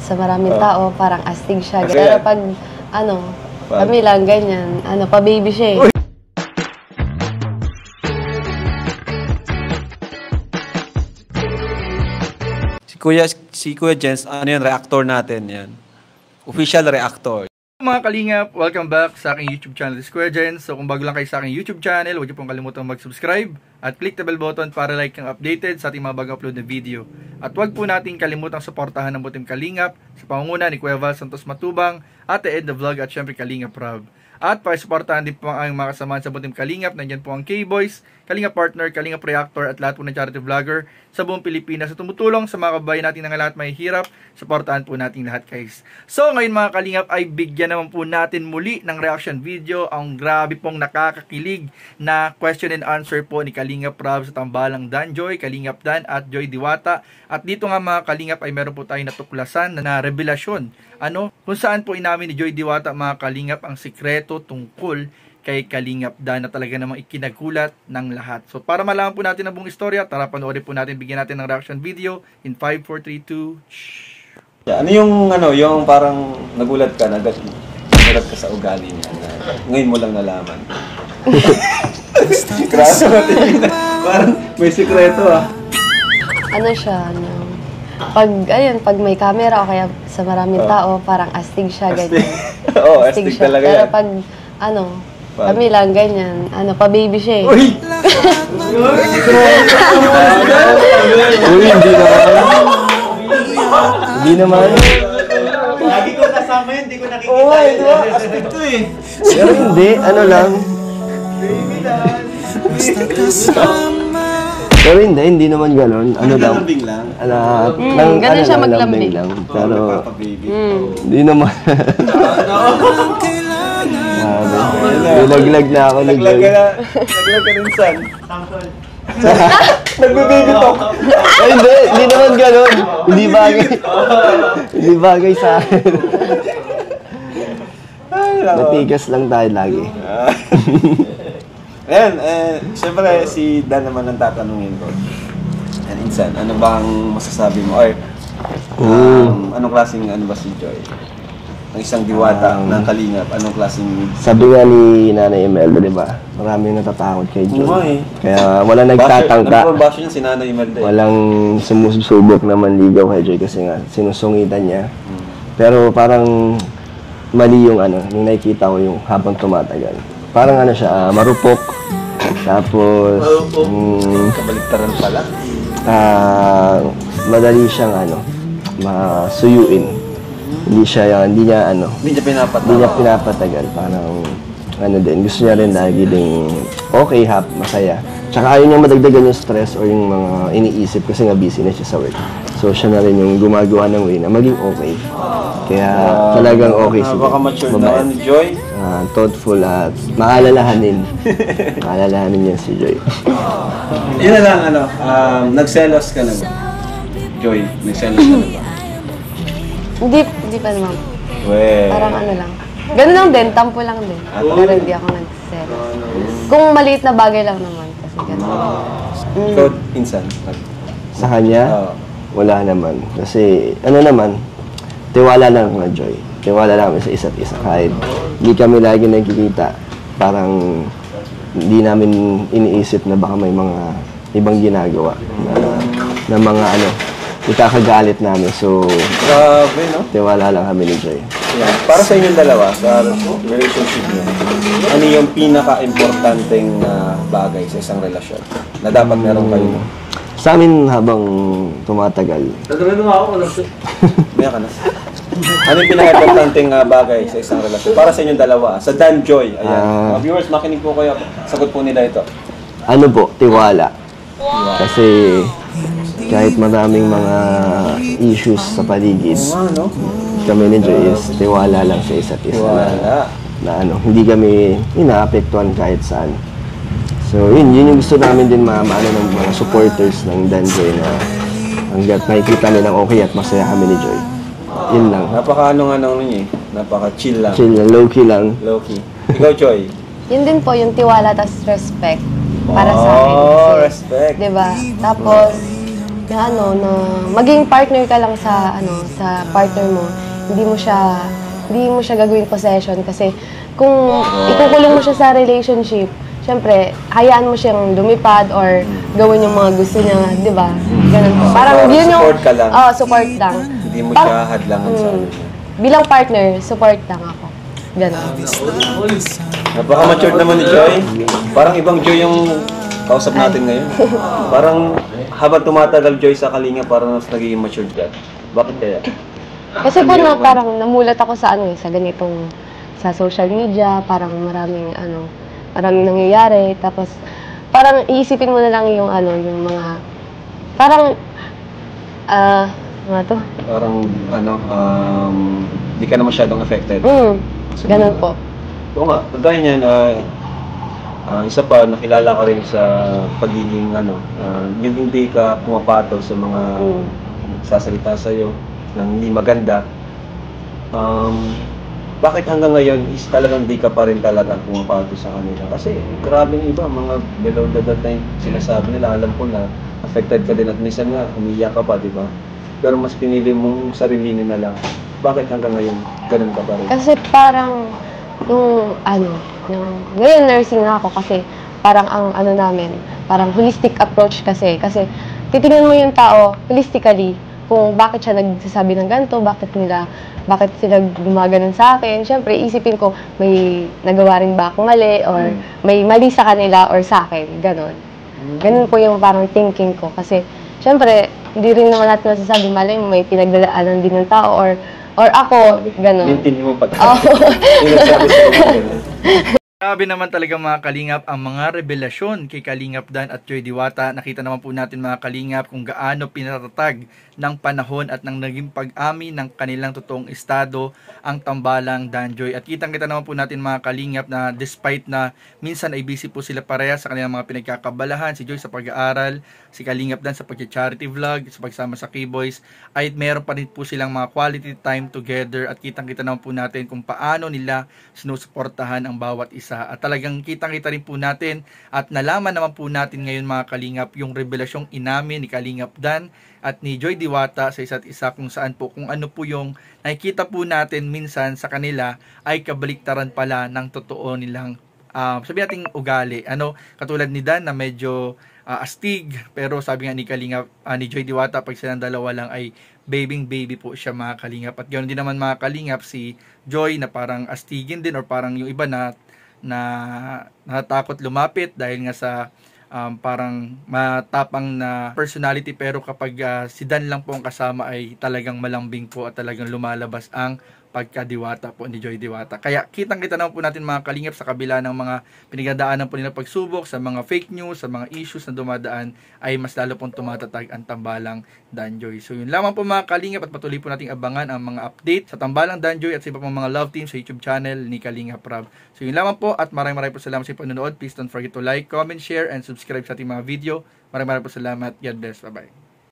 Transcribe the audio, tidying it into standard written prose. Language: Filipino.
sa maraming tao, parang astig siya. Kasi, Pero pag, kami lang, ganyan, pa-baby siya eh. Si Kuya Jens, ano yan, reactor natin yan. Official reactor. Mga kalingap, welcome back sa aking YouTube channel, Kuya Jens. So kung bago lang kayo sa aking YouTube channel, huwag niyo pong kalimutang mag-subscribe at click the bell button para like kang updated sa ating mga bago-upload na video. At huwag po natin kalimutang suportahan ng Butim Kalingap sa pangunguna ni Kuya Val Santos Matubang, Ate Ed the Vlog at syempre Kalingap Rob. At pakisuportahan din po ang mga kasamahan sa Butim Kalingap. Nandyan po ang K-Boys, Kalingap Partner, Kalingap Reactor at lahat po ng charity vlogger sa buong Pilipinas sa tumutulong sa mga kababayan natin na lahat may hirap. Suportahan po natin lahat guys. So ngayon mga Kalingap ay bigyan naman po natin muli ng reaction video ang grabe pong nakakakilig na question and answer po ni Kalingap Rob sa tambalang Dan Joy, Kalingap Dan at Joy Diwata. At dito nga mga Kalingap ay meron po tayong natuklasan na revelasyon kung saan po inamin ni Joy Diwata mga Kalingap ang sikreto tungkol kay Kalingap Dan na talaga namang ikinagulat ng lahat. So para malaman po natin ang buong istorya, tara panoorin po natin, bigyan natin ng reaction video in 5, 4, 3, 2, Ano yung parang nagulat ka sa ugali niya na ngayon mo lang nalaman. Grabe natin na. Parang may sikreto Ano siya, pag may camera o kaya sa maraming tao, parang astig siya, ganyan. Oo, astig talaga Pero yan. pag, kami lang, ganyan, pa-baby siya eh. Uy! Uy, hindi naman. Lagi ko kasama yun, hindi ko nakikita. Oo, ito, astig to eh. Pero hindi, Baby Dan. Pero hindi naman gano'n. Lambing lang. Ganun siya maglambing. lang. Pero, Papa-baby. hindi naman. Nilaglag na ako ni Joy. Naglag ka rin san? Sample. Nagbe-baby talk. Ay, hindi naman gano'n. Hindi bagay sa akin. Matigas lang tayo lagi. Ayan, siyempre si Dan naman ang tatanungin ko. And Insan, ano bang masasabi mo? Or, anong klaseng ba si Joy? Ang isang diwata ng Kalingap, anong klaseng... Sabi nga ni Nanay Imelda, di ba? Maraming natatakot kay Joy. Kaya wala nagtatangka. Ano ba basyo niya si Nanay Imelda? Walang sumusubok na manligaw kay Joy kasi nga sinusungitan niya. Pero parang mali yung yung nakikita ko yung habang tumatagal. Parang siya, marupok. Tapos, kabaliktaran pala. madali siyang masuyuin. Hindi niya pinapatagal. Parang din, gusto niya rin lagi ding okay, masaya. Tsaka ayaw niya madagdagan yung stress or yung mga iniisip kasi nga busy na siya sa work. So siya na rin yung gumagawa ng way na maging okay. Kaya talagang okay siya. Baka mature na Joy. Thoughtful at maalalahanin. Maalalahanin niya si Joy. Yun na lang, nagselos ka na ba? Joy, may selos ka na ba? Hindi pa naman. Parang lang. Ganun lang din, tampo lang din. Pero hindi ako nag-sell. Kung maliit na bagay lang naman. Kasi ganun. Ikaw, Insan? Sa kanya, wala naman. Kasi, tiwala lang na Joy. Tiwala namin sa isa't isa. Kahit hindi kami lagi nagkikita, parang hindi namin iniisip na baka may mga ibang ginagawa na mga ikakagalit namin. So, grabe, no? Tiwala lang kami ni Joy. Yeah. Para sa inyong dalawa, sa relationship niyo, ano yung pinaka-importanteng bagay sa isang relasyon na dapat meron kayo? Sa amin habang tumatagal. Maya ka na. Ano yung pinaka-importanteng bagay sa isang relasyon? Para sa inyong dalawa, sa Dan Joy. Ayan. Mga viewers, makinig po kayo. Sagot po nila ito. Tiwala. Kasi kahit maraming mga issues sa paligid, kami ni Joy is tiwala lang sa isa't isa. Na hindi kami inaapektuhan kahit saan. So yun yung gusto namin din ng mga supporters ng Dan Joy na hanggat nakikita nilang okay at masaya kami ni Joy. Yun lang. Napaka-niya eh. Napaka-chill lang. Chill lang, low-key lang. Low-key. Ikaw, Joy? Yun din po, yung tiwala tas respect para sa akin. Respect. Diba? Tapos, na maging partner ka lang sa sa partner mo. Hindi mo siya gagawin possession kasi kung ikukulong mo siya sa relationship, syempre, hayaan mo siyang lumipad or gawin yung mga gusto niya, di ba? Ganun po. Parang yun yung... Support ka lang. Support lang. Hindi mo siya hadlangan sa ano. Bilang partner, support lang ako. Ganun. Napaka-matured naman ni Joy. Parang ibang Joy yung kausap natin ngayon. Parang habang tumatagal Joy sa Kalinga, parang mas nagiging matured ka. Bakit kaya? Kasi po parang namulat ako sa sa ganitong sa social media, parang maraming nangyayari, tapos parang iisipin mo na lang yung yung mga parang ano to? Parang hindi ka na masyadong affected. Ganun po. Oo nga, dahil niyan, isa pa, nakilala ka rin sa pagiging yung hindi ka pumapatol sa mga sasalita sa'yo ng hindi maganda. Bakit hanggang ngayon is talagang di ka pa rin talaga pumapatol sa kanila? Kasi grabe yung iba, mga below the dot na yung sinasabi nila, alam ko na affected ka din at minsan nga, umiyak ka pa, di ba? Pero mas pinili mong sarilinin na lang. Bakit hanggang ngayon, ganun ka pa rin? Kasi parang, ngayon nursing na ako kasi parang ang namin, parang holistic approach kasi. Kasi titingnan mo yung tao holistically, kung bakit siya nagsasabi ng ganito, bakit sila gumaganon sa akin. Siyempre, isipin ko, may nagawa rin ba akong mali, or may mali sa kanila or sa akin, ganon. Ganon po yung parang thinking ko. Kasi, siyempre, hindi rin naman natin masasabi mali, may pinagdadaanan din ng tao, or ako, ganon. Intindi mo pa tayo. Yung nagsabi sa'yo. Grabe naman talaga mga Kalingap ang mga revelasyon kay Kalingap Dan at Joy Diwata. Nakita naman po natin mga Kalingap kung gaano pinatatag ng panahon at ng naging pag-ami ng kanilang totoong estado ang tambalang Dan Joy. At kitang-kita naman po natin mga Kalingap na despite na minsan ay busy po sila pareha sa kanilang mga pinagkakabalahan, si Joy sa pag-aaral, si Kalingap Dan sa pag-charity vlog, sa pagsama sa K-Boys, ay meron pa rin po silang mga quality time together at kitang-kita naman po natin kung paano nila sinusuportahan ang bawat isa. At talagang kitang-kita rin po natin at nalaman naman po natin ngayon mga Kalingap yung revelasyong inamin ni Kalingap Dan at ni Joy Diwata sa isa't isa kung saan po, kung ano po yung nakikita po natin minsan sa kanila ay kabaliktaran pala ng totoo nilang sabi nating ugali. Katulad ni Dan na medyo astig, pero sabi nga ni Kalingap, ni Joy Diwata, pag silang dalawa lang ay baby po siya mga Kalingap. At ganoon din naman mga Kalingap si Joy na parang astigin din or parang yung iba na natakot lumapit dahil nga sa parang matapang na personality, pero kapag si Dan lang po ang kasama ay talagang malambing po at talagang lumalabas ang pagkadiwata po ni Joy Diwata. Kaya kitang-kita naman po natin mga Kalingap sa kabila ng mga pinagdadaanan po nila pagsubok, sa mga fake news, sa mga issues na dumadaan, ay mas lalo pong tumatatag ang tambalang Dan Joy. So yun lamang po mga Kalingap at patuloy po nating abangan ang mga update sa tambalang Dan Joy at sa iba pong mga love team sa YouTube channel ni Kalingap Rab. So yun lamang po at maraming po salamat sa panonood. Please don't forget to like, comment, share, and subscribe sa ating mga video. Maraming po salamat. God bless. Bye-bye.